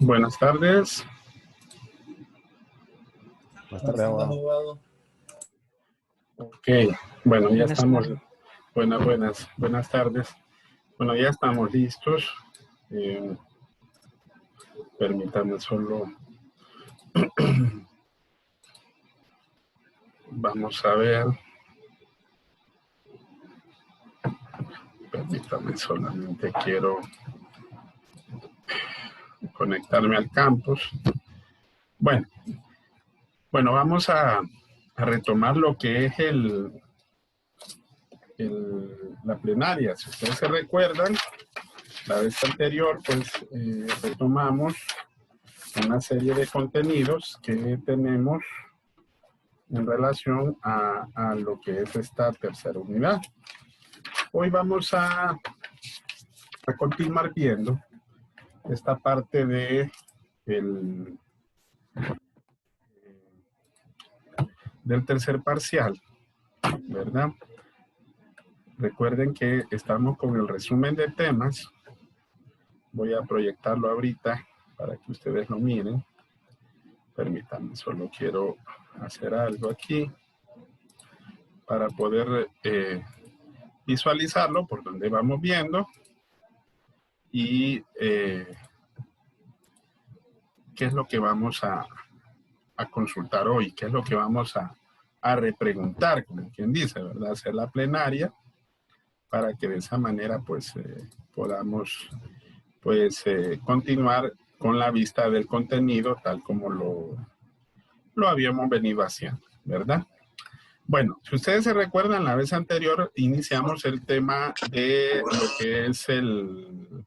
Buenas tardes. Buenas tardes, abogado. Ok, bueno, ya estamos. Buenas tardes. Bueno, ya estamos listos. Permítanme solo. Vamos a ver. Permítanme, solamente quiero conectarme al campus. Bueno, vamos a retomar lo que es la plenaria. Si ustedes se recuerdan, la vez anterior, pues retomamos una serie de contenidos que tenemos en relación a lo que es esta tercera unidad. Hoy vamos a continuar viendo esta parte de del tercer parcial, ¿verdad? Recuerden que estamos con el resumen de temas. Voy a proyectarlo ahorita para que ustedes lo miren. Permítanme, solo quiero hacer algo aquí para poder visualizarlo por donde vamos viendo y qué es lo que vamos a consultar hoy, qué es lo que vamos a repreguntar, como quien dice, ¿verdad? Hacer la plenaria para que de esa manera pues podamos pues continuar con la vista del contenido tal como lo habíamos venido haciendo, ¿verdad? Bueno, si ustedes se recuerdan, la vez anterior iniciamos el tema de lo que es el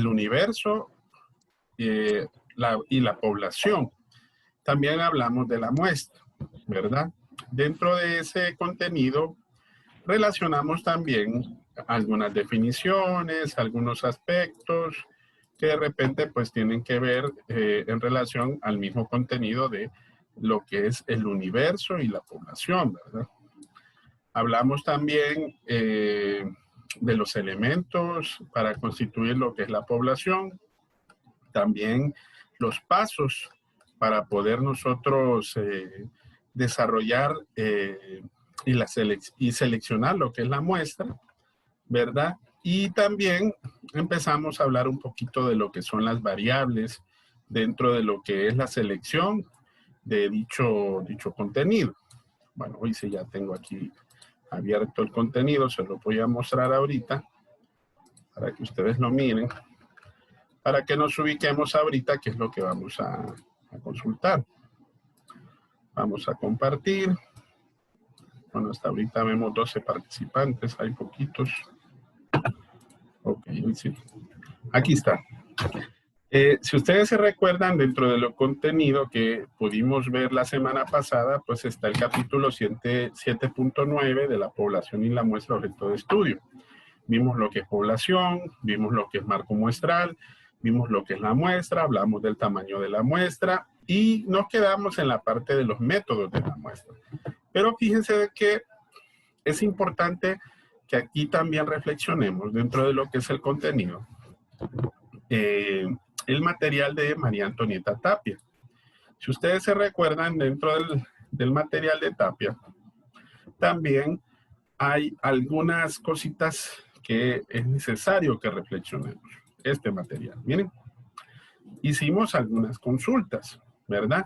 universo y la población. También hablamos de la muestra, ¿verdad? Dentro de ese contenido relacionamos también algunas definiciones, algunos aspectos que de repente pues tienen que ver en relación al mismo contenido de lo que es el universo y la población, ¿verdad? Hablamos también de los elementos para constituir lo que es la población, también los pasos para poder nosotros desarrollar y seleccionar lo que es la muestra, ¿verdad? Y también empezamos a hablar un poquito de lo que son las variables dentro de lo que es la selección de dicho contenido. Bueno, hoy sí ya tengo aquí abierto el contenido, se lo voy a mostrar ahorita para que ustedes lo miren, para que nos ubiquemos ahorita qué es lo que vamos a consultar. Vamos a compartir. Bueno, hasta ahorita vemos 12 participantes, hay poquitos. Ok, sí. Aquí está. Si ustedes se recuerdan, dentro de lo contenido que pudimos ver la semana pasada, pues está el capítulo 7.9 de la población y la muestra objeto de estudio. Vimos lo que es población, vimos lo que es marco muestral, vimos lo que es la muestra, hablamos del tamaño de la muestra y nos quedamos en la parte de los métodos de la muestra. Pero fíjense que es importante que aquí también reflexionemos dentro de lo que es el contenido. El material de María Antonieta Tapia. Si ustedes se recuerdan, dentro del material de Tapia, también hay algunas cositas que es necesario que reflexionemos. Este material, miren, hicimos algunas consultas, ¿verdad?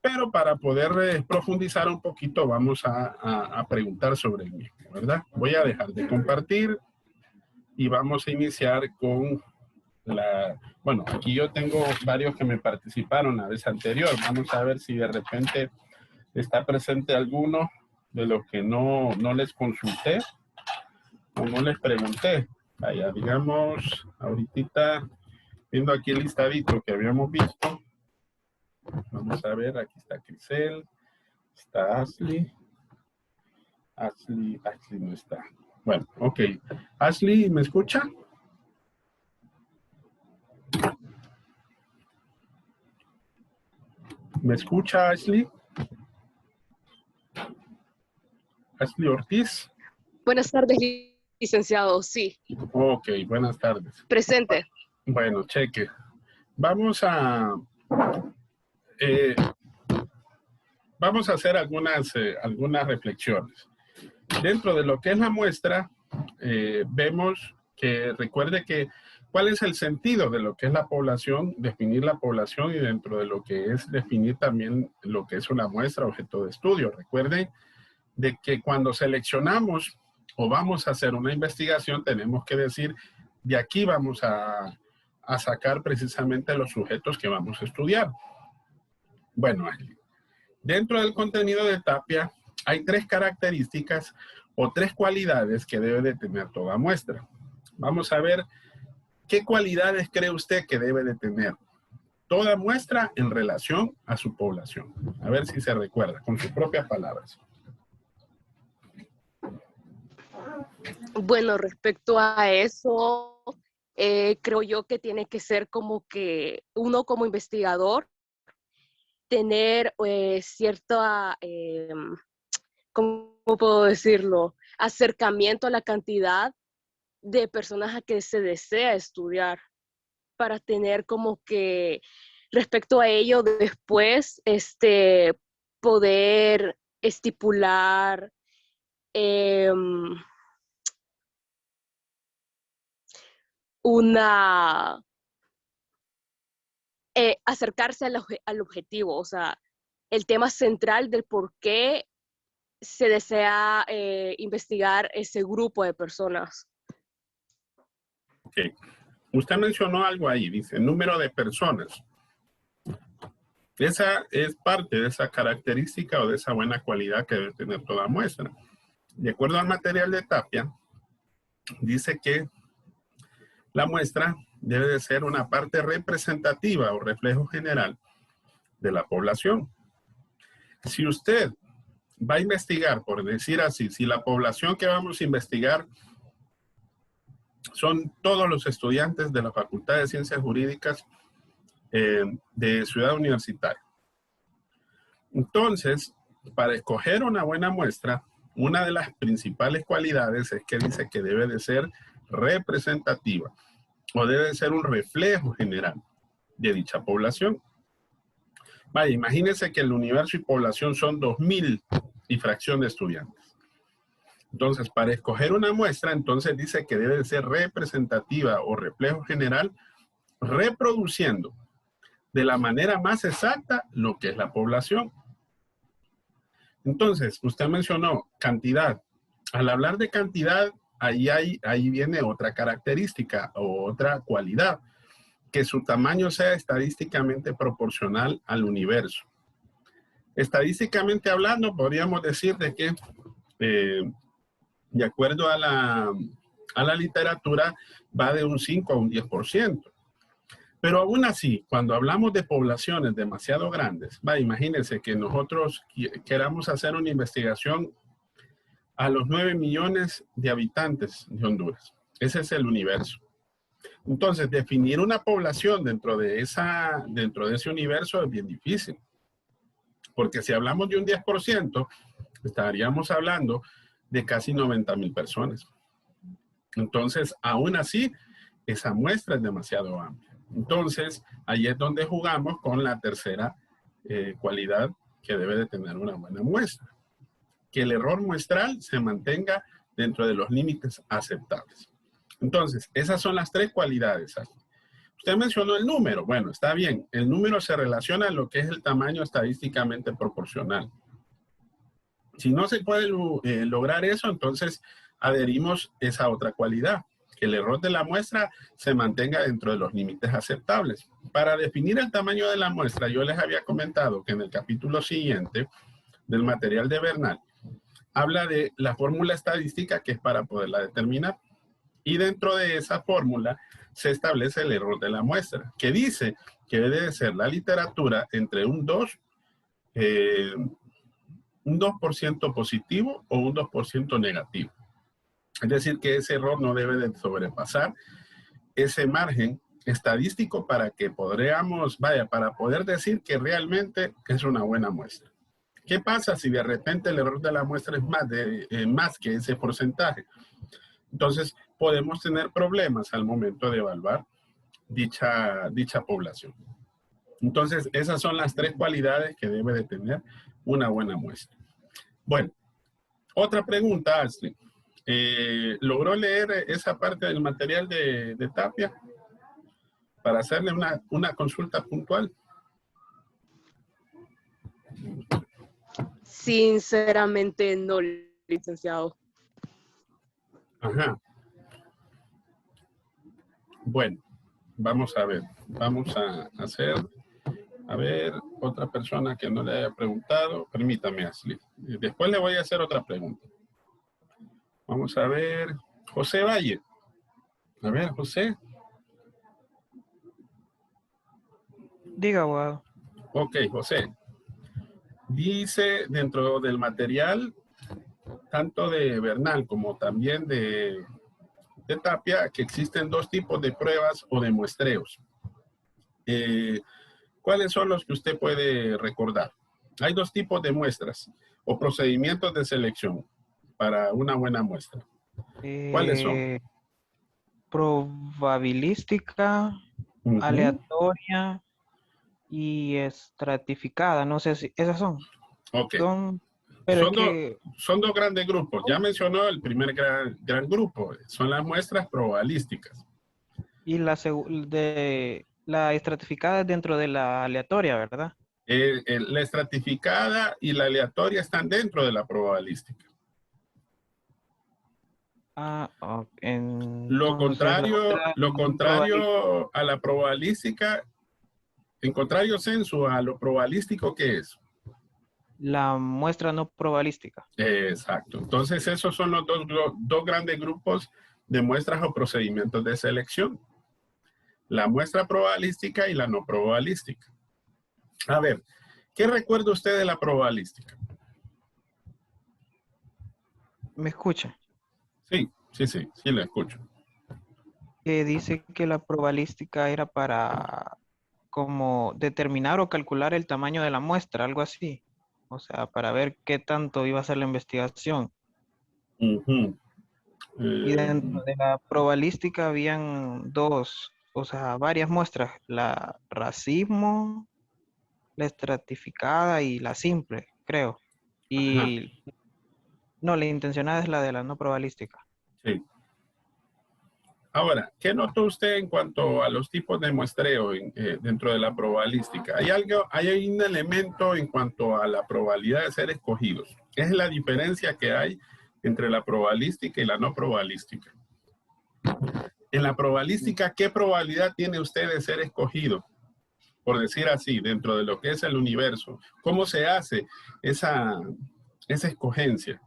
Pero para poder profundizar un poquito, vamos a preguntar sobre el mismo, ¿verdad? Voy a dejar de compartir y vamos a iniciar con bueno, aquí yo tengo varios que me participaron la vez anterior. Vamos a ver si de repente está presente alguno de los que no les consulté o no les pregunté. Vaya, digamos, ahorita, viendo aquí el listadito que habíamos visto. Vamos a ver, aquí está Crisel, está Ashley. Ashley no está. Bueno, ok. Ashley, ¿me escucha? ¿Me escucha, Ashley? Ashley Ortiz. Buenas tardes, licenciado. Sí. Ok, buenas tardes. Presente. Bueno, cheque. vamos a hacer algunas reflexiones. Dentro de lo que es la muestra, vemos que, recuerde que, ¿cuál es el sentido de lo que es la población? Definir la población, y dentro de lo que es definir también lo que es una muestra, objeto de estudio. Recuerden de que cuando seleccionamos o vamos a hacer una investigación, tenemos que decir, de aquí vamos a sacar precisamente los sujetos que vamos a estudiar. Bueno, dentro del contenido de Tapia hay 3 características o 3 cualidades que debe de tener toda muestra. Vamos a ver qué cualidades cree usted que debe de tener toda muestra en relación a su población. A ver si se recuerda con sus propias palabras. Bueno, respecto a eso, creo yo que tiene que ser como que uno como investigador tener cierta, ¿cómo puedo decirlo? Acercamiento a la cantidad de personas a que se desea estudiar, para tener como que respecto a ello después poder estipular acercarse al objetivo, o sea, el tema central del por qué se desea investigar ese grupo de personas. Ok. Usted mencionó algo ahí, dice, número de personas. Esa es parte de esa característica o de esa buena cualidad que debe tener toda muestra. De acuerdo al material de Tapia, dice que la muestra debe de ser una parte representativa o reflejo general de la población. Si usted va a investigar, por decir así, si la población que vamos a investigar son todos los estudiantes de la Facultad de Ciencias Jurídicas de Ciudad Universitaria. Entonces, para escoger una buena muestra, una de las principales cualidades es que dice que debe de ser representativa o debe de ser un reflejo general de dicha población. Vaya, imagínense que el universo y población son 2000 y fracción de estudiantes. Entonces, para escoger una muestra, entonces dice que debe de ser representativa o reflejo general, reproduciendo de la manera más exacta lo que es la población. Entonces, usted mencionó cantidad. Al hablar de cantidad, ahí viene otra característica o otra cualidad, que su tamaño sea estadísticamente proporcional al universo. Estadísticamente hablando, podríamos decir de que, de acuerdo a la literatura, va de un 5 a un 10%. Pero aún así, cuando hablamos de poblaciones demasiado grandes, imagínense que nosotros queramos hacer una investigación a los 9 millones de habitantes de Honduras. Ese es el universo. Entonces, definir una población dentro de ese universo es bien difícil. Porque si hablamos de un 10%, estaríamos hablando de casi 90,000 personas. Entonces, aún así, esa muestra es demasiado amplia. Entonces, ahí es donde jugamos con la tercera cualidad que debe de tener una buena muestra. Que el error muestral se mantenga dentro de los límites aceptables. Entonces, esas son las 3 cualidades. Usted mencionó el número. Bueno, está bien. El número se relaciona a lo que es el tamaño estadísticamente proporcional. Si no se puede lograr eso, entonces adherimos esa otra cualidad, que el error de la muestra se mantenga dentro de los límites aceptables. Para definir el tamaño de la muestra, yo les había comentado que en el capítulo siguiente del material de Bernal, habla de la fórmula estadística que es para poderla determinar. Y dentro de esa fórmula se establece el error de la muestra, que dice que debe de ser la literatura entre un 2% positivo o un 2% negativo. Es decir, que ese error no debe de sobrepasar ese margen estadístico para que podamos, para poder decir que realmente es una buena muestra. ¿Qué pasa si de repente el error de la muestra es más que ese porcentaje? Entonces, podemos tener problemas al momento de evaluar dicha población. Entonces, esas son las 3 cualidades que debe de tener una buena muestra. Bueno, otra pregunta, Ashley. ¿Logró leer esa parte del material de Tapia para hacerle una consulta puntual? Sinceramente no, licenciado. Ajá. Bueno, vamos a ver. Vamos a hacer, a ver, otra persona que no le haya preguntado. Permítame, Ashley. Después le voy a hacer otra pregunta. Vamos a ver. José Valle. A ver, José. Diga, abogado. Ok, José. Dice dentro del material, tanto de Bernal como también de Tapia, que existen 2 tipos de pruebas o de muestreos. ¿Cuáles son los que usted puede recordar? Hay 2 tipos de muestras o procedimientos de selección para una buena muestra. ¿Cuáles son? Probabilística, aleatoria y estratificada. No sé si esas son. Ok. Pero son 2 grandes grupos. Ya mencionó el primer gran grupo. Son las muestras probabilísticas. Y la estratificada es dentro de la aleatoria, ¿verdad? La estratificada y la aleatoria están dentro de la probabilística. Lo contrario a la probabilística, en contrario sensu a lo probabilístico, ¿qué es? La muestra no probabilística. Exacto. Entonces, esos son los 2 grandes grupos de muestras o procedimientos de selección. La muestra probabilística y la no probabilística. A ver, ¿qué recuerda usted de la probabilística? ¿Me escucha? Sí, lo escucho. Que dice que la probabilística era para como determinar o calcular el tamaño de la muestra, algo así. O sea, para ver qué tanto iba a ser la investigación. Y dentro de la probabilística habían 2, o sea, varias muestras, la racismo, la estratificada y la simple, creo. Y no, la intencionada es la de la no probabilística. Sí. Ahora, ¿qué notó usted en cuanto a los tipos de muestreo dentro de la probabilística? Hay un elemento en cuanto a la probabilidad de ser escogidos. Es la diferencia que hay entre la probabilística y la no probabilística. En la probabilística, ¿qué probabilidad tiene usted de ser escogido? Por decir así, dentro de lo que es el universo. ¿Cómo se hace esa escogencia?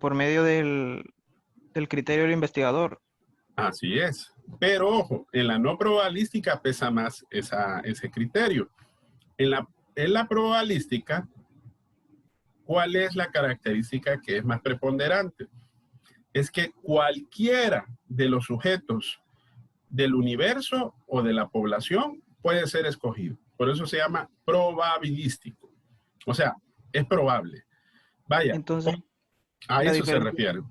Por medio del criterio del investigador. Así es. Pero ojo, en la no probabilística pesa más ese criterio. En la probabilística, ¿cuál es la característica que es más preponderante? Es que cualquiera de los sujetos del universo o de la población puede ser escogido. Por eso se llama probabilístico. O sea, es probable. Vaya, entonces, a eso se refiere.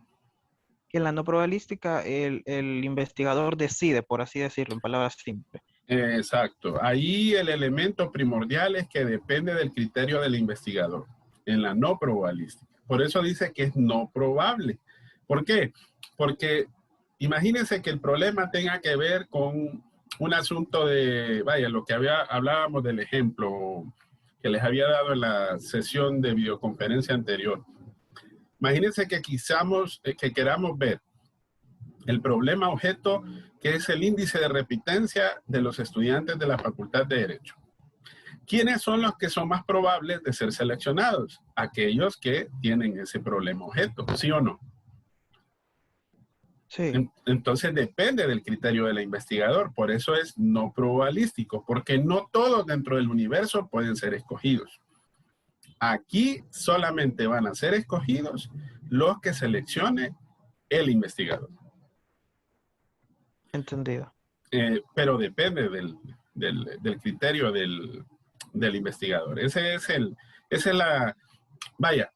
Que en la no probabilística el investigador decide, por así decirlo, en palabras simples. Exacto. Ahí el elemento primordial es que depende del criterio del investigador. En la no probabilística. Por eso dice que es no probable. ¿Por qué? Porque imagínense que el problema tenga que ver con un asunto de, vaya, lo que hablábamos del ejemplo que les había dado en la sesión de videoconferencia anterior. Imagínense que queramos ver el problema objeto, que es el índice de repitencia de los estudiantes de la Facultad de Derecho. ¿Quiénes son los que son más probables de ser seleccionados? Aquellos que tienen ese problema objeto, ¿sí o no? Sí. Entonces depende del criterio del investigador, por eso es no probabilístico, porque no todos dentro del universo pueden ser escogidos. Aquí solamente van a ser escogidos los que seleccione el investigador. Entendido. Pero depende del criterio del investigador. Esa es la, vaya,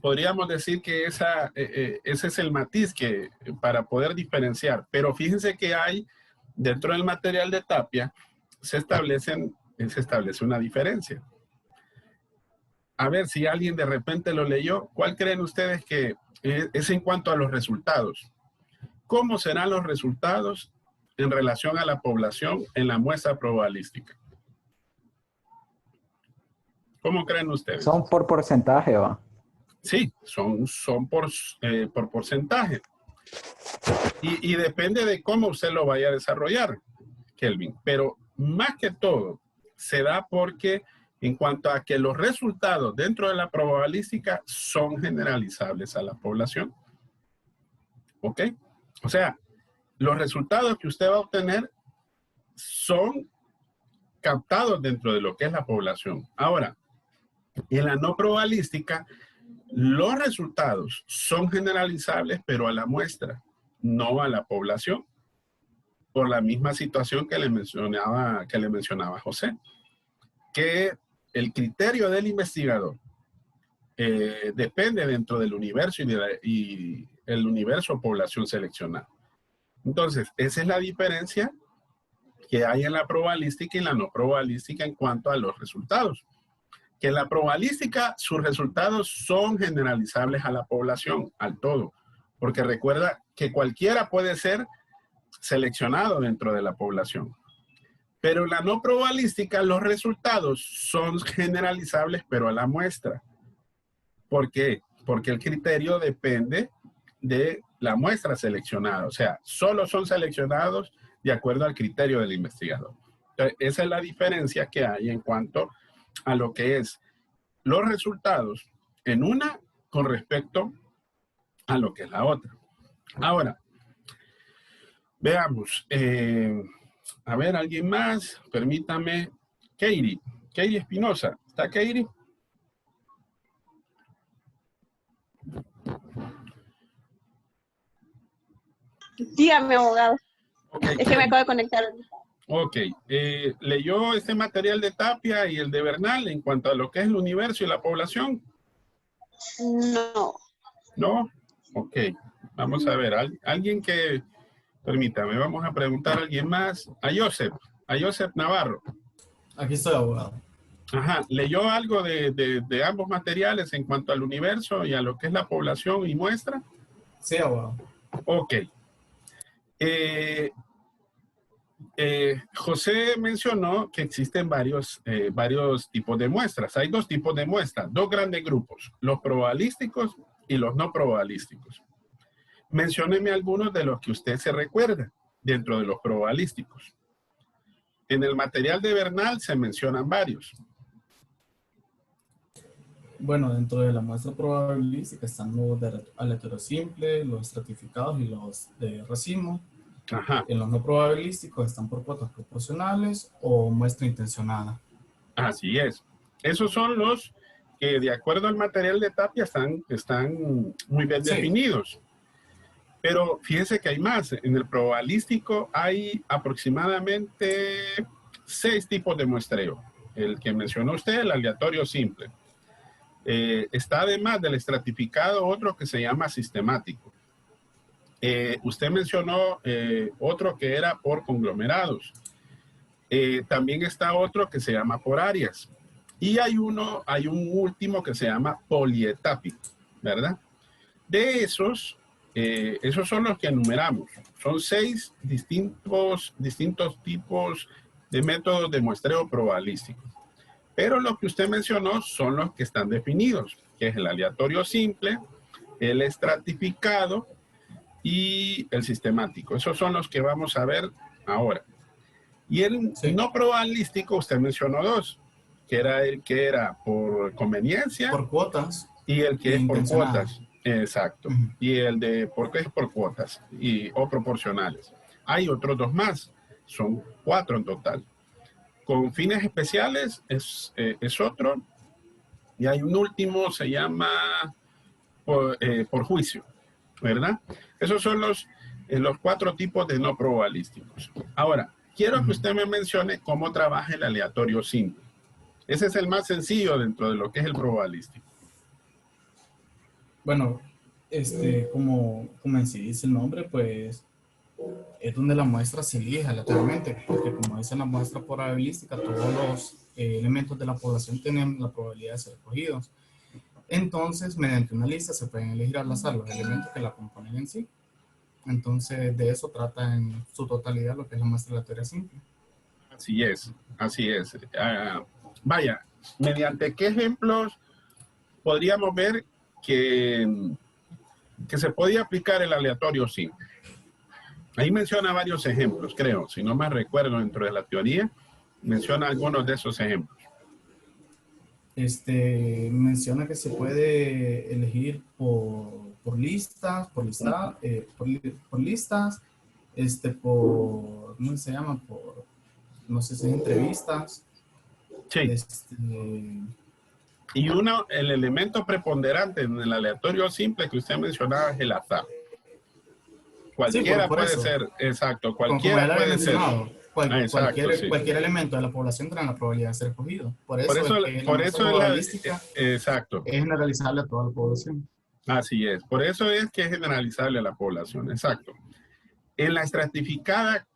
podríamos decir que ese es el matiz para poder diferenciar. Pero fíjense que hay dentro del material de Tapia se establece una diferencia. A ver si alguien de repente lo leyó. ¿Cuál creen ustedes que es en cuanto a los resultados? ¿Cómo serán los resultados en relación a la población en la muestra probabilística? ¿Cómo creen ustedes? Son por porcentaje, ¿va? Sí, son por porcentaje. Y depende de cómo usted lo vaya a desarrollar, Kelvin. Pero más que todo, se da porque en cuanto a que los resultados dentro de la probabilística son generalizables a la población. ¿Ok? O sea, los resultados que usted va a obtener son captados dentro de lo que es la población. Ahora, en la no probabilística, los resultados son generalizables, pero a la muestra, no a la población, por la misma situación que le mencionaba José, que el criterio del investigador depende dentro del universo y el universo población seleccionada. Entonces, esa es la diferencia que hay en la probabilística y en la no probabilística en cuanto a los resultados. Que en la probabilística sus resultados son generalizables a la población, al todo. Porque recuerda que cualquiera puede ser seleccionado dentro de la población. Pero en la no probabilística los resultados son generalizables, pero a la muestra. ¿Por qué? Porque el criterio depende de la muestra seleccionada. O sea, solo son seleccionados de acuerdo al criterio del investigador. Entonces, esa es la diferencia que hay en cuanto a lo que es los resultados en una con respecto a lo que es la otra. Ahora, veamos. A ver, ¿alguien más? Permítame. Keiri Espinosa. ¿Está Keiri? Dígame, abogado. Okay. Es que me acabo de conectar. Ok. ¿Leyó este material de Tapia y el de Bernal en cuanto a lo que es el universo y la población? No. ¿No? Ok. Vamos a ver. Alguien que... Permítame, vamos a preguntar a alguien más. A Joseph Navarro. Aquí estoy, abogado. Ajá. ¿Leyó algo de ambos materiales en cuanto al universo y a lo que es la población y muestra? Sí, abogado. Ok. José mencionó que existen varios tipos de muestras. Hay dos tipos de muestras, dos grandes grupos, los probabilísticos y los no probabilísticos. Mencióneme algunos de los que usted se recuerda dentro de los probabilísticos. En el material de Bernal se mencionan varios. Bueno, dentro de la muestra probabilística están los de aleatorio simple, los estratificados y los de racimo. Ajá. En los no probabilísticos están por cuotas proporcionales o muestra intencionada. Así es. Esos son los que de acuerdo al material de Tapia están muy bien definidos. Pero fíjense que hay más. En el probabilístico hay aproximadamente 6 tipos de muestreo. El que mencionó usted, el aleatorio simple. Está además del estratificado otro que se llama sistemático. Usted mencionó otro que era por conglomerados. También está otro que se llama por áreas. Y hay un último que se llama polietápico, ¿verdad? De esos son los que enumeramos. Son 6 distintos tipos de métodos de muestreo probabilístico. Pero los que usted mencionó son los que están definidos, que es el aleatorio simple, el estratificado y el sistemático. Esos son los que vamos a ver ahora. Y el no probabilístico, usted mencionó 2, que era el que era por conveniencia. Por cuotas. Y el que es por cuotas. Exacto. Y el de porque es por cuotas o proporcionales. Hay otros 2 más. Son 4 en total. Con fines especiales es otro. Y hay un último, se llama por juicio, ¿verdad? Esos son los 4 tipos de no probabilísticos. Ahora, quiero que usted me mencione cómo trabaja el aleatorio simple. Ese es el más sencillo dentro de lo que es el probabilístico. Bueno, como en sí dice el nombre, pues es donde la muestra se elige aleatoriamente, porque como dice la muestra probabilística, todos los elementos de la población tienen la probabilidad de ser escogidos. Entonces, mediante una lista se pueden elegir al azar los elementos que la componen en sí. Entonces, de eso trata en su totalidad lo que es la muestra aleatoria simple. Así es, así es. Vaya, ¿mediante qué ejemplos podríamos ver que se podía aplicar el aleatorio simple? Ahí menciona varios ejemplos, creo. Si no me recuerdo, dentro de la teoría, menciona algunos de esos ejemplos. Menciona que se puede elegir por listas, por listas, ¿cómo se llama? No sé si es entrevistas. Sí. Y el elemento preponderante en el aleatorio simple que usted mencionaba es el azar. Cualquiera por puede eso. ser, exacto, Como cualquiera ya puede ser. Exacto, Sí. Cualquier elemento de la población tiene la probabilidad de ser escogido. Por eso es que la por muestra eso probabilística exacto. es generalizable a toda la población. Así es. Por eso es que es generalizable a la población. Exacto. En la estratificada,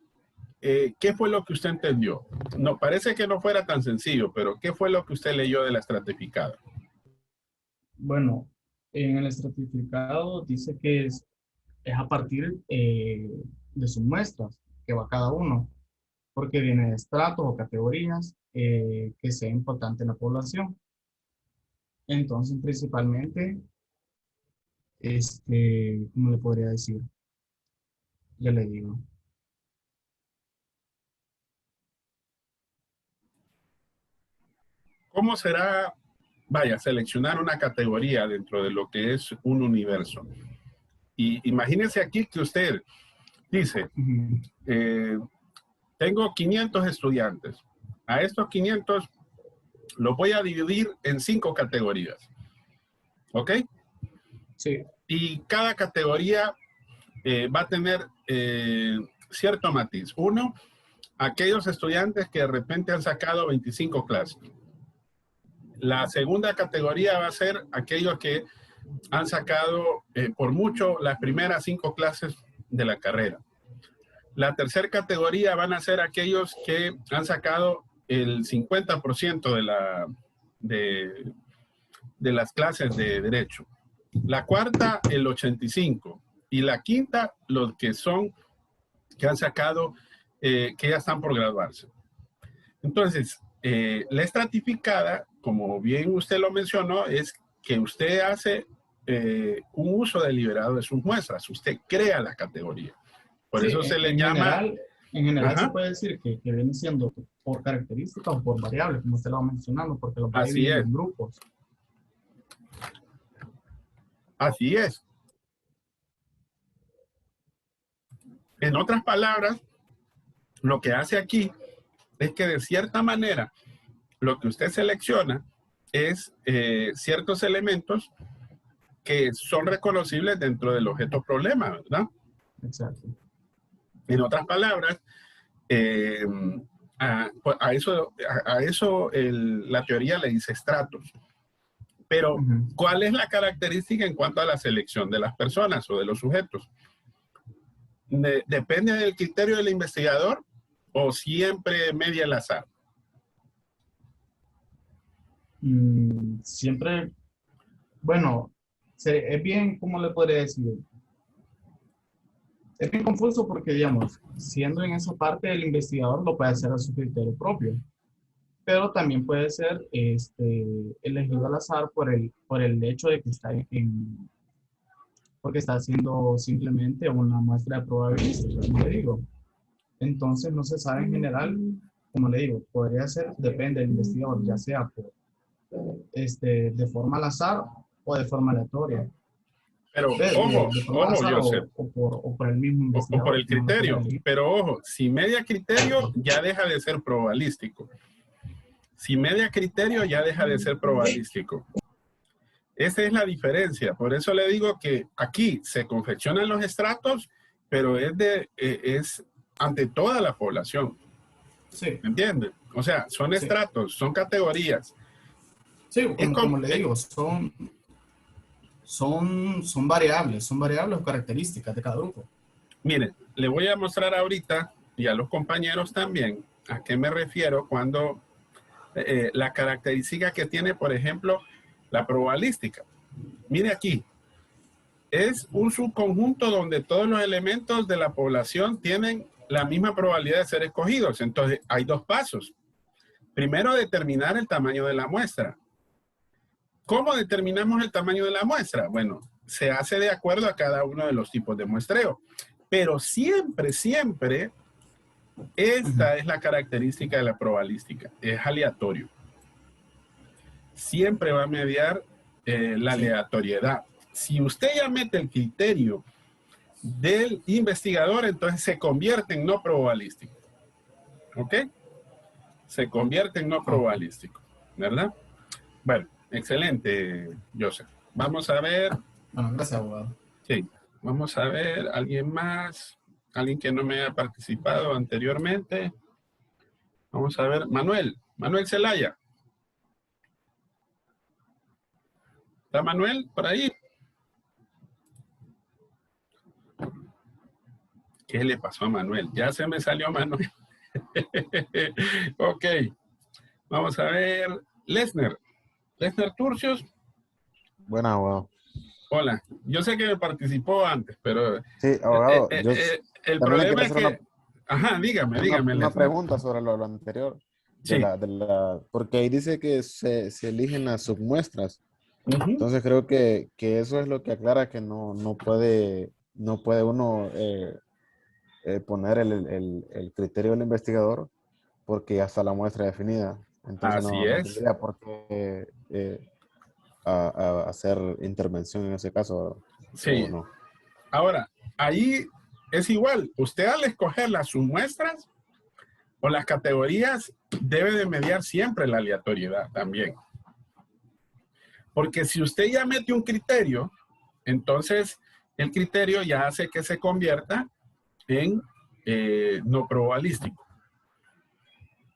¿qué fue lo que usted entendió? No, parece que no fuera tan sencillo, pero ¿qué fue lo que usted leyó de la estratificada? Bueno, en el estratificado dice que es a partir de sus muestras que va cada uno, porque viene de estratos o categorías que sea importante en la población. Entonces, principalmente, ¿cómo le podría decir? Ya le digo. ¿Cómo será, vaya, seleccionar una categoría dentro de lo que es un universo? Y imagínese aquí que usted dice, tengo 500 estudiantes. A estos 500 los voy a dividir en 5 categorías. ¿Ok? Sí. Y cada categoría va a tener cierto matiz. Uno, aquellos estudiantes que de repente han sacado 25 clases. La segunda categoría va a ser aquellos que han sacado por mucho las primeras 5 clases de la carrera. La tercera categoría van a ser aquellos que han sacado el 50% de las clases de derecho. La cuarta, el 85%. Y la quinta, los que han sacado, que ya están por graduarse. Entonces, la estratificada, como bien usted lo mencionó, es que usted hace un uso deliberado de sus muestras. Usted crea la categoría. Por eso se le llama... En general se puede decir que viene siendo por características o por variables, como usted lo va mencionando, porque los va dividiendo en grupos. Así es. En otras palabras, lo que hace aquí es que de cierta manera lo que usted selecciona es ciertos elementos que son reconocibles dentro del objeto problema, ¿verdad? Exacto. En otras palabras, a eso la teoría le dice estratos. Pero, ¿cuál es la característica en cuanto a la selección de las personas o de los sujetos? ¿Depende del criterio del investigador o siempre media al azar? Siempre, bueno, es bien, ¿cómo le podría decir? Es bien confuso porque, digamos, siendo en esa parte el investigador lo puede hacer a su criterio propio, pero también puede ser elegido al azar por el hecho de que porque está haciendo simplemente una muestra de probabilística, como le digo. Entonces no se sabe en general, como le digo, podría ser, depende del investigador, ya sea de forma al azar o de forma aleatoria. Pero ojo, Joseph, o por el mismo investigador. O por el criterio. Pero ojo, si media criterio ya deja de ser probabilístico. Si media criterio ya deja de ser probabilístico. Esa es la diferencia. Por eso le digo que aquí se confeccionan los estratos, pero es ante toda la población. Sí. ¿Me entiende? O sea, son estratos, son categorías. Sí, como le digo, son variables o características de cada grupo. Miren, le voy a mostrar ahorita y a los compañeros también a qué me refiero cuando la característica que tiene, por ejemplo, la probabilística. Mire aquí, es un subconjunto donde todos los elementos de la población tienen la misma probabilidad de ser escogidos. Entonces, hay dos pasos. Primero, determinar el tamaño de la muestra. ¿Cómo determinamos el tamaño de la muestra? Bueno, se hace de acuerdo a cada uno de los tipos de muestreo. Pero siempre, siempre, esta es la característica de la probabilística. Es aleatorio. Siempre va a mediar la aleatoriedad. Si usted ya mete el criterio del investigador, entonces se convierte en no probabilístico. ¿Ok? Se convierte en no probabilístico. ¿Verdad? Bueno, excelente, Joseph. Vamos a ver. Bueno, gracias, abogado. Sí, vamos a ver. ¿Alguien más? ¿Alguien que no me haya participado anteriormente? Vamos a ver. Manuel Zelaya. ¿Está Manuel por ahí? ¿Qué le pasó a Manuel? Ya se me salió Manuel. Ok. Vamos a ver. Lesner Turcios. Buenas, abogado. Hola. Yo sé que me participó antes, pero Sí, abogado. Yo el también le problema quiero es hacer que... Ajá, dígame, una Lesner. pregunta sobre lo anterior. Sí. Porque ahí dice que se eligen las submuestras. Ujú. Entonces creo que eso es lo que aclara que no puede uno poner el criterio del investigador porque ya está la muestra definida. Entonces Así no es. tendría por qué a hacer intervención en ese caso. Sí. ¿O no? Ahora, ahí es igual. Usted al escoger las submuestras o las categorías debe de mediar siempre la aleatoriedad también. Porque si usted ya mete un criterio, entonces el criterio ya hace que se convierta en no probabilístico.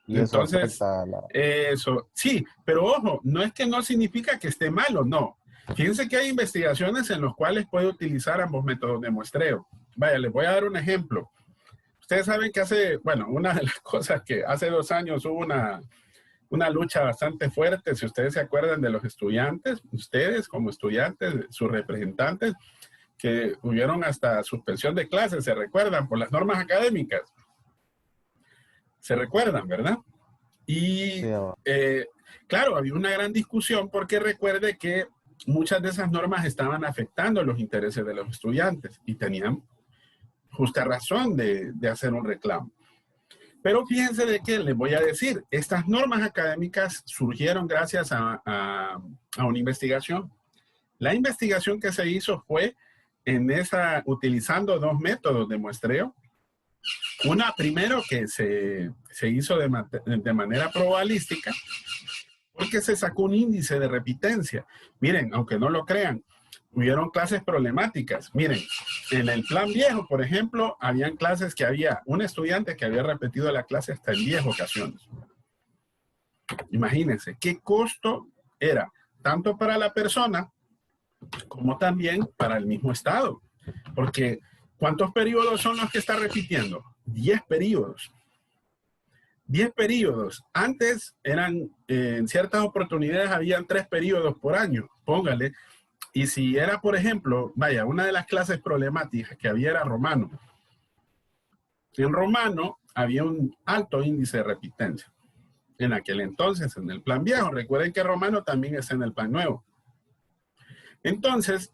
Y eso Entonces, afecta a la... eso, sí, pero ojo, no es que no significa que esté malo, no. Fíjense que hay investigaciones en las cuales puede utilizar ambos métodos de muestreo. Vaya, les voy a dar un ejemplo. Ustedes saben que una de las cosas que hace 2 años hubo una lucha bastante fuerte, si ustedes se acuerdan de los estudiantes, ustedes como estudiantes, sus representantes, que hubieron hasta suspensión de clases, se recuerdan, por las normas académicas. Se recuerdan, ¿verdad? Y Sí, claro, había una gran discusión porque recuerde que muchas de esas normas estaban afectando los intereses de los estudiantes y tenían justa razón de hacer un reclamo. Pero fíjense de que les voy a decir, estas normas académicas surgieron gracias a una investigación. La investigación que se hizo fue utilizando 2 métodos de muestreo. Una, primero, que se hizo de manera probabilística, porque se sacó un índice de repitencia. Miren, aunque no lo crean, hubieron clases problemáticas. Miren, en el plan viejo, por ejemplo, habían clases que había un estudiante que había repetido la clase hasta en 10 ocasiones. Imagínense, qué costo era, tanto para la persona como también para el mismo Estado. Porque, ¿cuántos periodos son los que está repitiendo? 10 periodos. 10 periodos. Antes eran, en ciertas oportunidades, habían 3 periodos por año. Póngale. Y si era, por ejemplo, vaya, una de las clases problemáticas que había era romano. En romano había un alto índice de repitencia. En aquel entonces, en el plan viejo. Recuerden que romano también está en el plan nuevo. Entonces,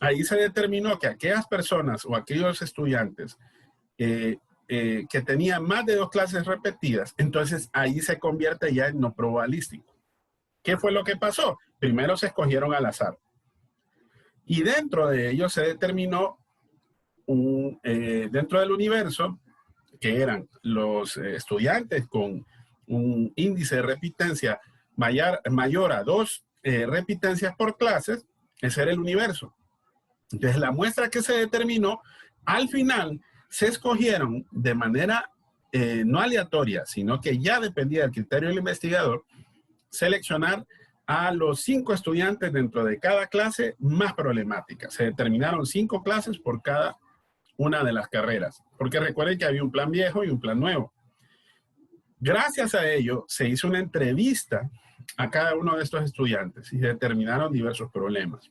ahí se determinó que aquellas personas o aquellos estudiantes que tenían más de 2 clases repetidas, entonces ahí se convierte ya en no probabilístico. ¿Qué fue lo que pasó? Primero se escogieron al azar. Y dentro de ellos se determinó dentro del universo, que eran los estudiantes con un índice de repitencia mayor a 2 repitencias por clases, ese era el universo. Entonces la muestra que se determinó, al final se escogieron de manera no aleatoria, sino que ya dependía del criterio del investigador, seleccionar a los 5 estudiantes dentro de cada clase más problemática. Se determinaron 5 clases por cada una de las carreras, porque recuerden que había un plan viejo y un plan nuevo. Gracias a ello, se hizo una entrevista a cada uno de estos estudiantes y determinaron diversos problemas.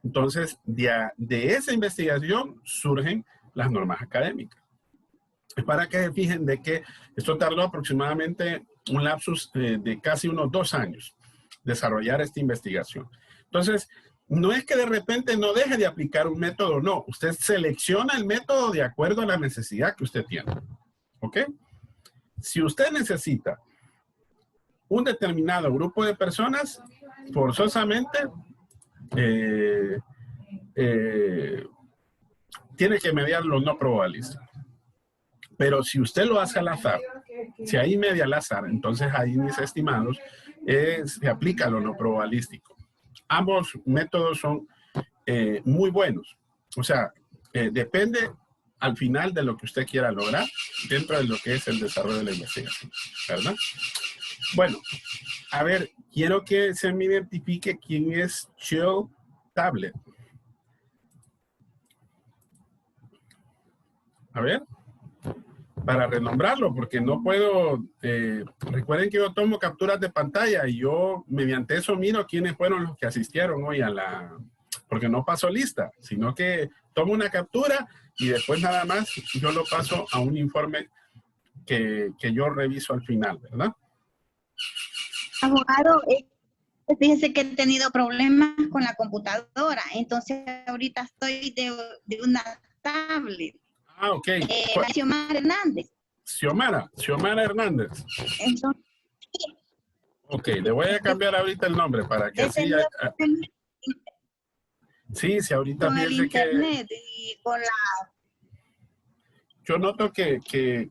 Entonces, de esa investigación surgen las normas académicas. Es para que se fijen de que esto tardó aproximadamente un lapsus de casi unos 2 años desarrollar esta investigación. Entonces, no es que de repente no deje de aplicar un método, no. Usted selecciona el método de acuerdo a la necesidad que usted tiene. ¿Ok? Si usted necesita un determinado grupo de personas, forzosamente tiene que mediar lo no probabilístico. Pero si usted lo hace al azar, si ahí media al azar, entonces ahí, mis estimados, se aplica lo no probabilístico. Ambos métodos son muy buenos. O sea, depende al final de lo que usted quiera lograr dentro de lo que es el desarrollo de la investigación, ¿verdad? Bueno, a ver, quiero que se me identifique quién es Chill Tablet. A ver, para renombrarlo, porque no puedo, recuerden que yo tomo capturas de pantalla y yo mediante eso miro quiénes fueron los que asistieron hoy a la, porque no paso lista, sino que tomo una captura y después nada más yo lo paso a un informe que yo reviso al final, ¿verdad? Abogado, fíjese que he tenido problemas con la computadora, entonces ahorita estoy de una tablet. Ah, ok. Xiomara Hernández. Xiomara Hernández. Entonces, ok, le voy a cambiar ahorita el nombre para que así... Sí, sí, ahorita con el piense internet y con la... Yo noto que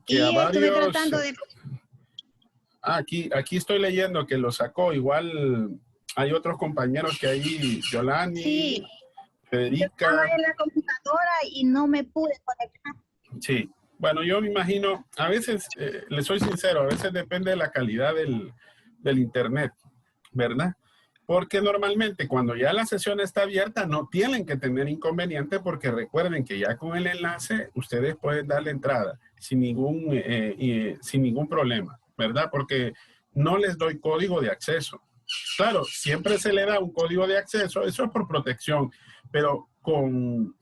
y a varios... estuve tratando de... Aquí estoy leyendo que lo sacó. Igual hay otros compañeros que ahí, Yolani, Sí. Federica. Yo estaba en la computadora y no me pude conectar. Sí. Bueno, yo me imagino, a veces, le soy sincero, a veces depende de la calidad del internet, ¿verdad? Porque normalmente cuando ya la sesión está abierta no tienen que tener inconveniente porque recuerden que ya con el enlace ustedes pueden darle entrada sin ningún problema, ¿verdad? Porque no les doy código de acceso. Claro, siempre se le da un código de acceso, eso es por protección, pero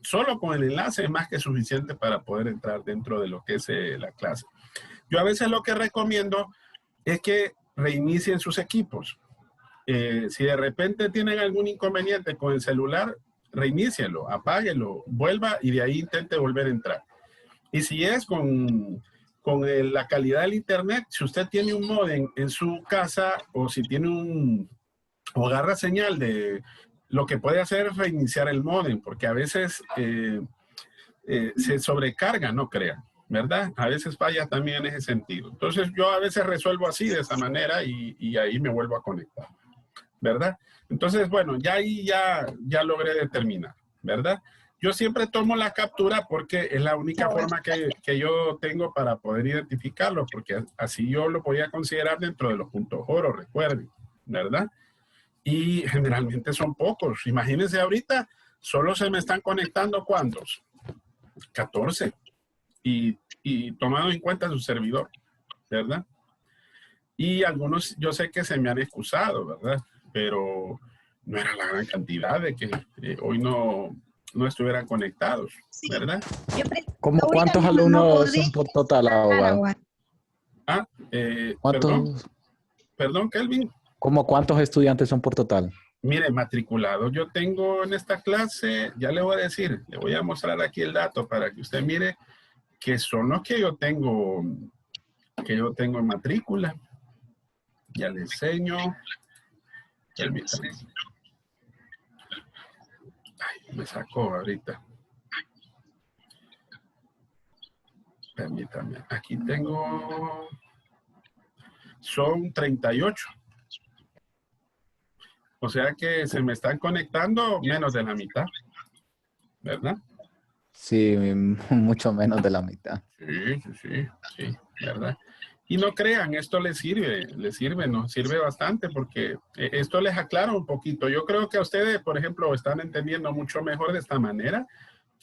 solo con el enlace es más que suficiente para poder entrar dentro de lo que es la clase. Yo a veces lo que recomiendo es que reinicien sus equipos. Si de repente tienen algún inconveniente con el celular, reinícielo, apáguelo, vuelva y de ahí intente volver a entrar. Y si es con la calidad del internet, si usted tiene un módem en su casa o si tiene o agarra señal lo que puede hacer es reiniciar el módem, porque a veces se sobrecarga, no crean, ¿verdad? A veces falla también en ese sentido. Entonces yo a veces resuelvo así, de esa manera, y ahí me vuelvo a conectar, ¿verdad? Entonces, bueno, ya ahí ya logré determinar, ¿verdad? Yo siempre tomo la captura porque es la única forma que yo tengo para poder identificarlo, porque así yo lo voy a considerar dentro de los puntos oro, recuerden, ¿verdad? Y generalmente son pocos. Imagínense ahorita, solo se me están conectando ¿cuántos? 14. Y tomando en cuenta su servidor, ¿verdad? Y algunos yo sé que se me han excusado, ¿verdad? Pero no era la gran cantidad de que hoy no estuvieran conectados, ¿verdad? ¿Cómo cuántos alumnos son por total, abogado? Perdón, Kelvin. ¿Cómo cuántos estudiantes son por total? Mire, matriculados, yo tengo en esta clase, ya le voy a decir, le voy a mostrar aquí el dato para que usted mire que son los que yo tengo en matrícula. Ya le enseño. Permítame. Ay, me sacó ahorita. Permítame. Aquí tengo... Son 38. O sea que se me están conectando menos de la mitad. ¿Verdad? Sí, mucho menos de la mitad. Sí, ¿verdad? Y no crean, esto les sirve, nos sirve bastante porque esto les aclara un poquito. Yo creo que a ustedes, por ejemplo, están entendiendo mucho mejor de esta manera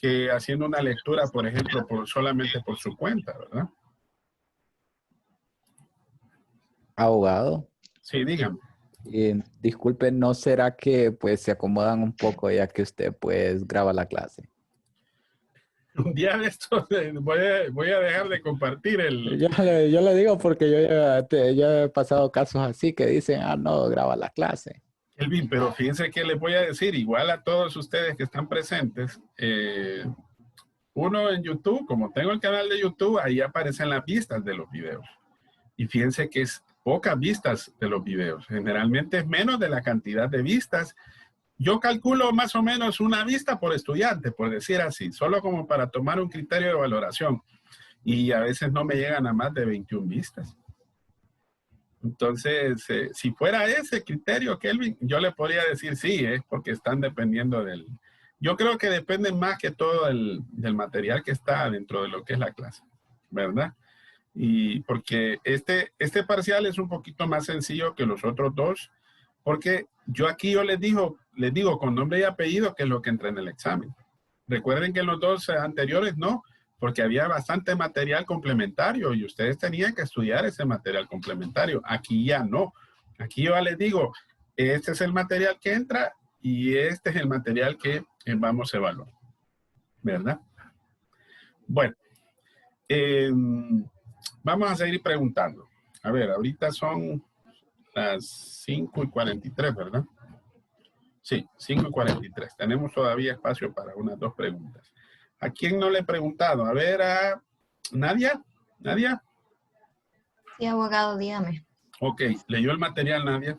que haciendo una lectura, por ejemplo, solamente por su cuenta, ¿verdad? Abogado, Sí, dígame. disculpe, ¿no será que pues se acomodan un poco ya que usted pues graba la clase? Un día de esto voy a dejar de compartir el... Yo le digo porque yo he pasado casos así que dicen, ah, no, graba la clase. Elvin, pero fíjense que les voy a decir, igual a todos ustedes que están presentes, uno en YouTube, como tengo el canal de YouTube, ahí aparecen las vistas de los videos. Y fíjense que es pocas vistas de los videos. Generalmente es menos de la cantidad de vistas. Yo calculo más o menos una vista por estudiante, por decir así, solo como para tomar un criterio de valoración. Y a veces no me llegan a más de 21 vistas. Entonces, si fuera ese criterio, Kelvin, yo le podría decir sí, porque están dependiendo del... Yo creo que depende más que todo del material que está dentro de lo que es la clase, ¿verdad? Y porque este parcial es un poquito más sencillo que los otros dos, porque yo les digo con nombre y apellido qué es lo que entra en el examen. Recuerden que en los dos anteriores no, porque había bastante material complementario y ustedes tenían que estudiar ese material complementario. Aquí ya no. Aquí yo les digo, este es el material que entra y este es el material que vamos a evaluar, ¿verdad? Bueno, vamos a seguir preguntando. A ver, ahorita son las 5:43, ¿verdad? Sí, 5:43. Tenemos todavía espacio para unas 2 preguntas. ¿A quién no le he preguntado? A ver, a Nadia. ¿Nadia? Sí, abogado, dígame. Ok, ¿leyó el material, Nadia?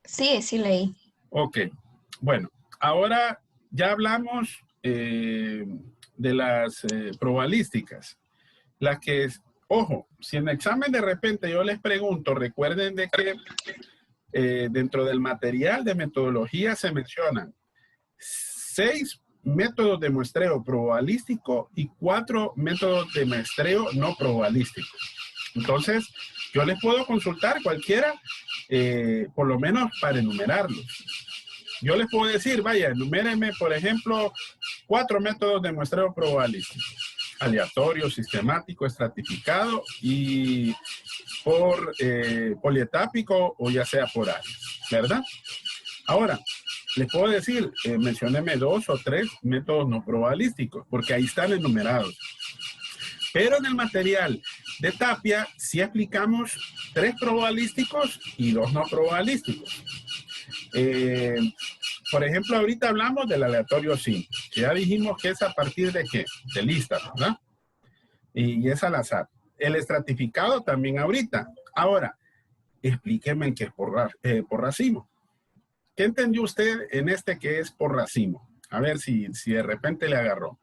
Sí, sí leí. Ok, bueno, ahora ya hablamos de las probabilísticas. Las que, ojo, si en el examen de repente yo les pregunto, recuerden de que dentro del material de metodología se mencionan 6 métodos de muestreo probabilístico y 4 métodos de muestreo no probabilístico. Entonces, yo les puedo consultar cualquiera, por lo menos para enumerarlos. Yo les puedo decir, vaya, enumérenme, por ejemplo, 4 métodos de muestreo probabilístico. Aleatorio, sistemático, estratificado y por polietápico o ya sea por áreas, ¿verdad? Ahora, les puedo decir, menciónenme 2 o 3 métodos no probabilísticos, porque ahí están enumerados. Pero en el material de Tapia sí aplicamos 3 probabilísticos y 2 no probabilísticos. Por ejemplo, ahorita hablamos del aleatorio simple. Ya dijimos que es a partir de qué? De listas, ¿verdad? Y es al azar. El estratificado también ahorita. Ahora, explíqueme qué es por racimo. ¿Qué entendió usted en este que es por racimo? A ver si de repente le agarró.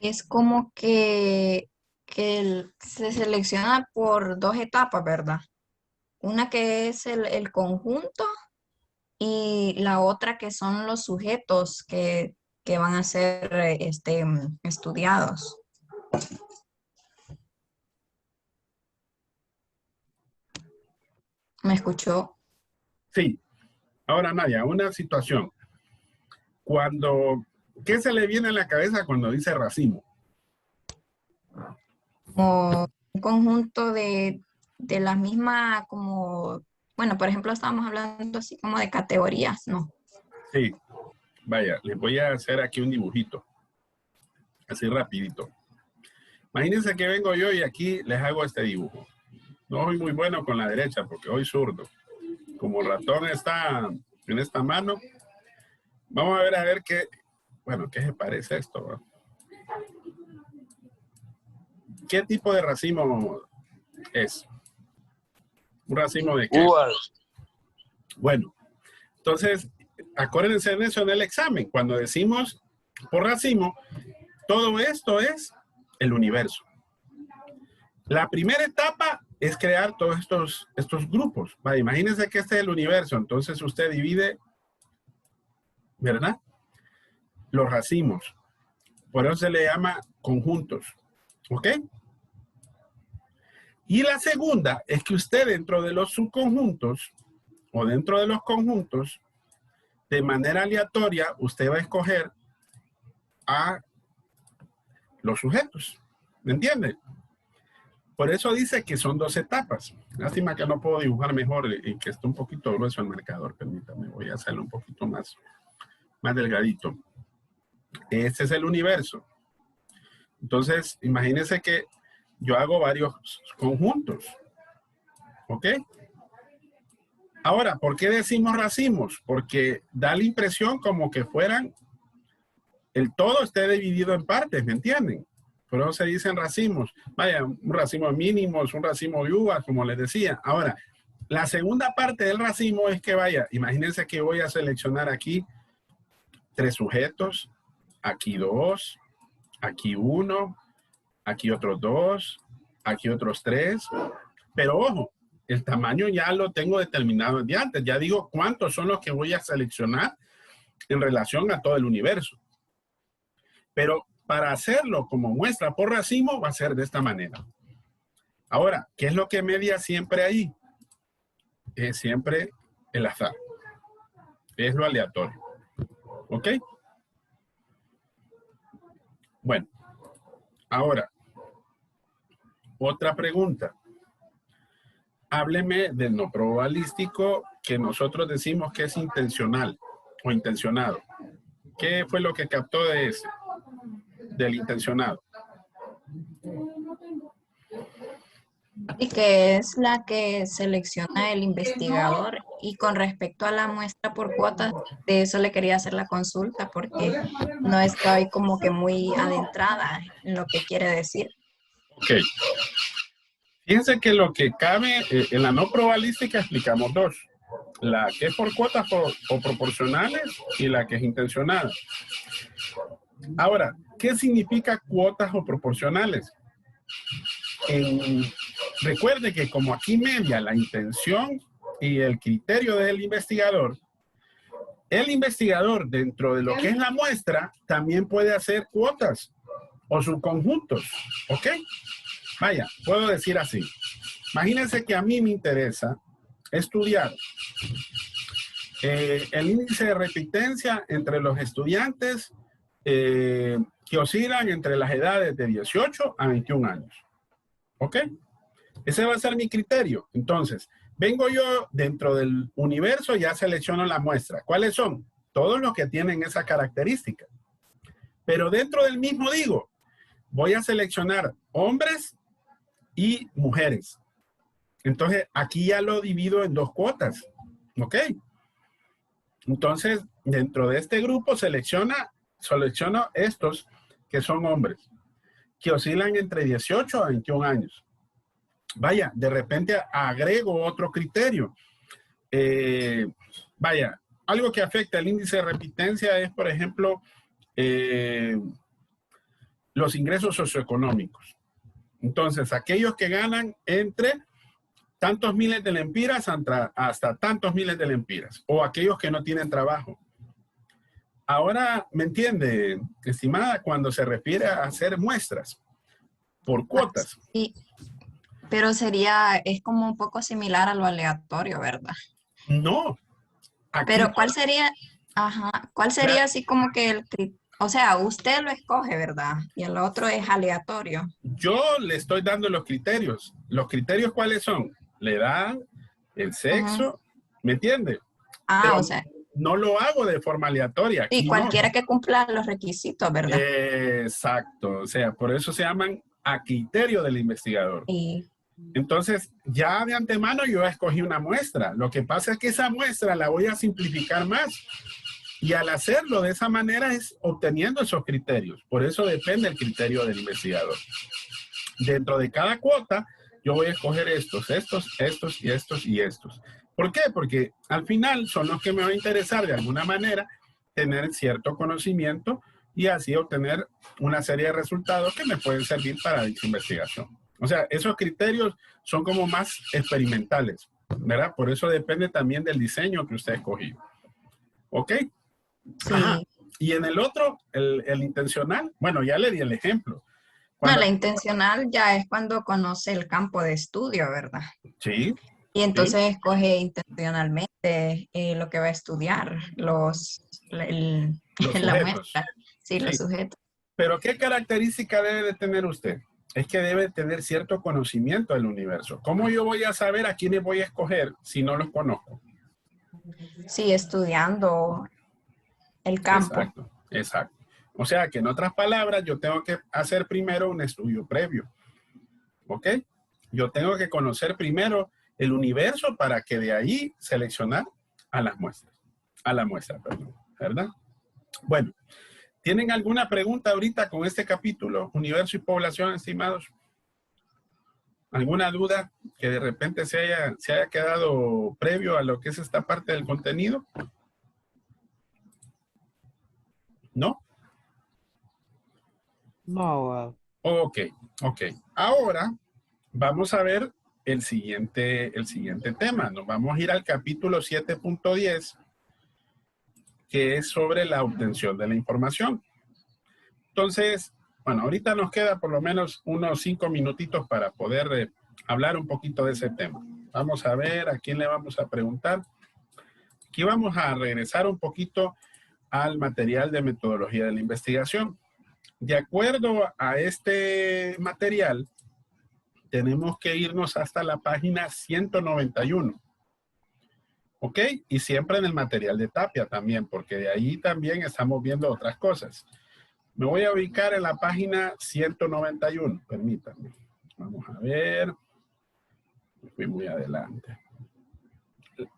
Es como que se selecciona por 2 etapas, ¿verdad? Una que es el conjunto y la otra que son los sujetos que van a ser estudiados. ¿Me escuchó? Sí. Ahora, Nadia, una situación. ¿Qué se le viene a la cabeza cuando dice racimo? Como un conjunto de las mismas, como, bueno, por ejemplo, estábamos hablando así como de categorías, ¿no? Sí. Vaya, les voy a hacer aquí un dibujito. Así rapidito. Imagínense que vengo yo y aquí les hago este dibujo. No soy muy bueno con la derecha porque soy zurdo. Como el ratón está en esta mano, vamos a ver qué, bueno, qué se parece esto, ¿no? ¿Qué tipo de racimo es? ¿Un racimo de qué? Uvas. Bueno, entonces, acuérdense de eso en el examen. Cuando decimos por racimo, todo esto es el universo. La primera etapa es crear todos estos grupos. Vale, imagínense que este es el universo. Entonces usted divide, ¿verdad? Los racimos. Por eso se le llama conjuntos. ¿Ok? Y la segunda es que usted dentro de los subconjuntos, o dentro de los conjuntos, de manera aleatoria, usted va a escoger a los sujetos. ¿Me entiende? Por eso dice que son 2 etapas. Lástima que no puedo dibujar mejor y que está un poquito grueso el marcador. Permítame, voy a hacerlo un poquito más delgadito. Este es el universo. Entonces, imagínense que yo hago varios conjuntos. ¿Ok? Ahora, ¿por qué decimos racimos? Porque da la impresión como que fueran, el todo esté dividido en partes, ¿me entienden? Por eso se dicen racimos. Vaya, un racimo de mínimos, un racimo de uvas, como les decía. Ahora, la segunda parte del racimo es que, vaya, imagínense que voy a seleccionar aquí 3 sujetos, aquí 2, aquí 1, aquí otros 2, aquí otros 3. Pero ojo, el tamaño ya lo tengo determinado desde antes. Ya digo cuántos son los que voy a seleccionar en relación a todo el universo. Pero para hacerlo como muestra por racimo va a ser de esta manera. Ahora, ¿qué es lo que media siempre ahí? Es siempre el azar. Es lo aleatorio. ¿Ok? Bueno, ahora, otra pregunta. Hábleme del no probabilístico que nosotros decimos que es intencional o intencionado. ¿Qué fue lo que captó de ese? Del intencionado. Y que es la que selecciona el investigador. Y con respecto a la muestra por cuotas, de eso le quería hacer la consulta porque no estoy como que muy adentrada en lo que quiere decir. Ok. Fíjense que lo que cabe en la no probabilística explicamos 2. La que es por cuotas o proporcionales y la que es intencionada. Ahora, ¿qué significa cuotas o proporcionales? Recuerde que como aquí media la intención y el criterio del investigador, el investigador dentro de lo que es la muestra también puede hacer cuotas o subconjuntos. ¿Ok? Vaya, puedo decir así. Imagínense que a mí me interesa estudiar el índice de repitencia entre los estudiantes que oscilan entre las edades de 18 a 21 años. ¿Ok? Ese va a ser mi criterio. Entonces, vengo yo dentro del universo, ya selecciono la muestra. ¿Cuáles son? Todos los que tienen esa característica. Pero dentro del mismo digo, voy a seleccionar hombres y mujeres. Entonces, aquí ya lo divido en 2 cuotas. ¿Ok? Entonces, dentro de este grupo selecciono estos que son hombres, que oscilan entre 18 a 21 años. Vaya, de repente agrego otro criterio. Vaya, algo que afecta el índice de repitencia es, por ejemplo, los ingresos socioeconómicos. Entonces, aquellos que ganan entre tantos miles de lempiras hasta tantos miles de lempiras, o aquellos que no tienen trabajo. Ahora, ¿me entiende, estimada, cuando se refiere a hacer muestras por cuotas? Sí, pero es como un poco similar a lo aleatorio, ¿verdad? No. Pero ¿cuál sería, cuál sería así como que o sea, usted lo escoge, ¿verdad? Y el otro es aleatorio. Yo le estoy dando los criterios. ¿Los criterios cuáles son? La edad, el sexo, ¿me entiende? Pero o sea. No lo hago de forma aleatoria. Y cualquiera que cumpla los requisitos, ¿verdad? Exacto. O sea, por eso se llaman a criterio del investigador. Entonces, ya de antemano yo escogí una muestra. Lo que pasa es que esa muestra la voy a simplificar más. Y al hacerlo de esa manera es obteniendo esos criterios. Por eso depende el criterio del investigador. Dentro de cada cuota, yo voy a escoger estos y estos. ¿Por qué? Porque al final son los que me va a interesar de alguna manera tener cierto conocimiento y así obtener una serie de resultados que me pueden servir para dicha investigación. O sea, esos criterios son como más experimentales, ¿verdad? Por eso depende también del diseño que usted escogió. ¿Ok? Sí. Y en el otro, el intencional, bueno, ya le di el ejemplo. No, la intencional ya es cuando conoce el campo de estudio, ¿verdad? Sí. Y entonces escoge intencionalmente lo que va a estudiar, Los la sujetos. muestra, sí, los Sí. sujetos. Pero ¿qué característica debe de tener usted? Es que debe tener cierto conocimiento del universo. ¿Cómo yo voy a saber a quiénes voy a escoger si no los conozco? Sí, estudiando el campo. Exacto, exacto. O sea que en otras palabras, yo tengo que hacer primero un estudio previo. ¿Ok? Yo tengo que conocer primero el universo para que de ahí seleccionar a las muestras. A la muestra, perdón. ¿Verdad? Bueno, ¿tienen alguna pregunta ahorita con este capítulo? Universo y población, estimados. ¿Alguna duda que de repente se haya quedado previo a lo que es esta parte del contenido? ¿No? No, abogado. Ok, ok. Ahora vamos a ver el siguiente tema. Nos vamos a ir al capítulo 7.10, que es sobre la obtención de la información. Entonces, bueno, ahorita nos queda por lo menos unos 5 minutitos para poder hablar un poquito de ese tema. Vamos a ver a quién le vamos a preguntar. Aquí vamos a regresar un poquito al material de metodología de la investigación. De acuerdo a este material, tenemos que irnos hasta la página 191. ¿Ok? Y siempre en el material de Tapia también, porque de ahí también estamos viendo otras cosas. Me voy a ubicar en la página 191. Permítanme. Vamos a ver. Fui muy adelante.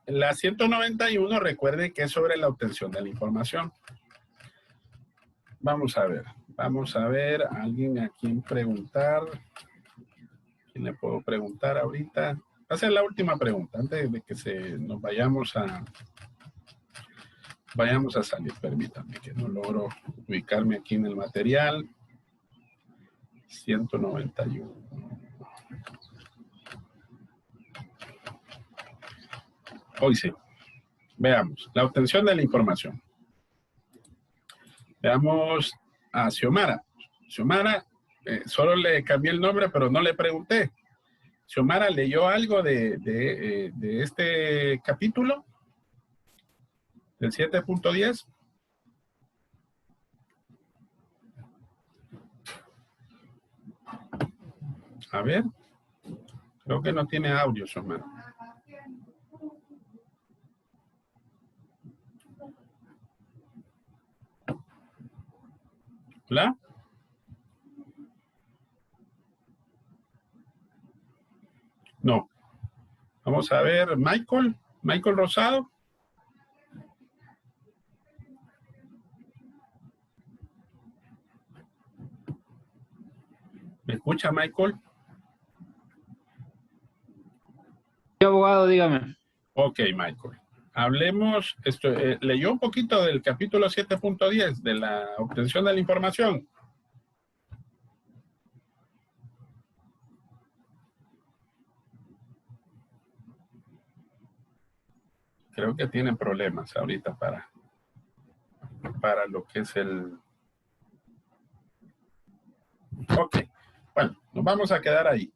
La 191, recuerden que es sobre la obtención de la información. Vamos a ver. Vamos a ver a alguien a quien preguntar. ¿Quién le puedo preguntar ahorita? Va a ser la última pregunta antes de que nos vayamos a salir. Permítanme que no logro ubicarme aquí en el material. 191. Hoy sí. Veamos. La obtención de la información. Veamos a Xiomara. Xiomara, solo le cambié el nombre, pero no le pregunté. Xiomara, ¿leyó algo de este capítulo? ¿Del 7.10? A ver. Creo que no tiene audio, Xiomara. ¿Hola? No. Vamos a ver, Michael Rosado. ¿Me escucha, Michael? Sí, abogado, dígame. Ok, Michael. Hablemos, leyó un poquito del capítulo 7.10 de la obtención de la información. Creo que tienen problemas ahorita para lo que es el... Ok, bueno, nos vamos a quedar ahí.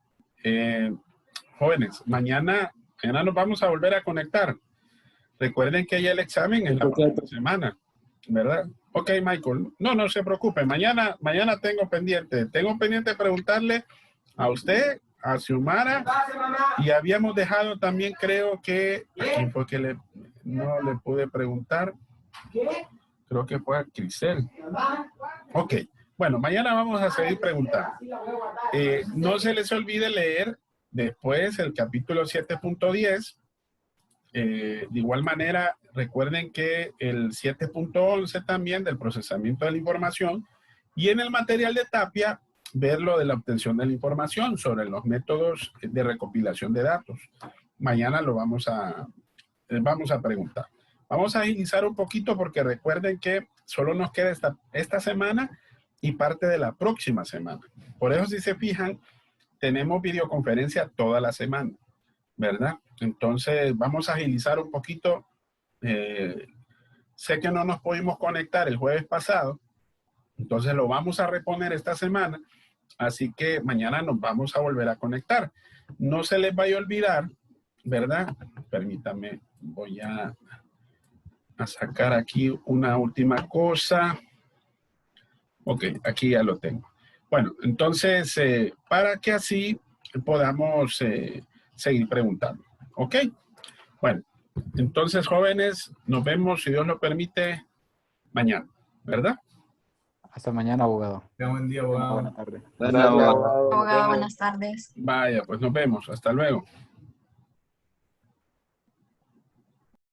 Jóvenes, mañana nos vamos a volver a conectar. Recuerden que ya el examen es la próxima semana, ¿verdad? Ok, Michael, no se preocupe. Mañana tengo pendiente preguntarle a usted, a Xiomara, y habíamos dejado también, creo que, ¿a quién fue que no le pude preguntar? Creo que fue a Crisel. Ok, bueno, mañana vamos a seguir preguntando. No se les olvide leer después el capítulo 7.10. De igual manera, recuerden que el 7.11 también del procesamiento de la información, y en el material de Tapia ver lo de la obtención de la información sobre los métodos de recopilación de datos. Mañana lo vamos a preguntar. Vamos a agilizar un poquito porque recuerden que solo nos queda esta semana y parte de la próxima semana. Por eso, si se fijan, tenemos videoconferencia toda la semana, ¿verdad? Entonces, vamos a agilizar un poquito. Sé que no nos pudimos conectar el jueves pasado, entonces lo vamos a reponer esta semana, así que mañana nos vamos a volver a conectar. No se les vaya a olvidar ¿verdad? Permítame, voy a sacar aquí una última cosa. Ok, aquí ya lo tengo. Bueno, entonces, para que así podamos seguir preguntando. ¿Ok? Bueno, entonces, jóvenes, nos vemos, si Dios lo permite, mañana, ¿verdad? Hasta mañana, abogado. Buen día, abogado. Buena tarde. Bueno, abogado. Abogado, buenas tardes. Vaya, pues nos vemos. Hasta luego.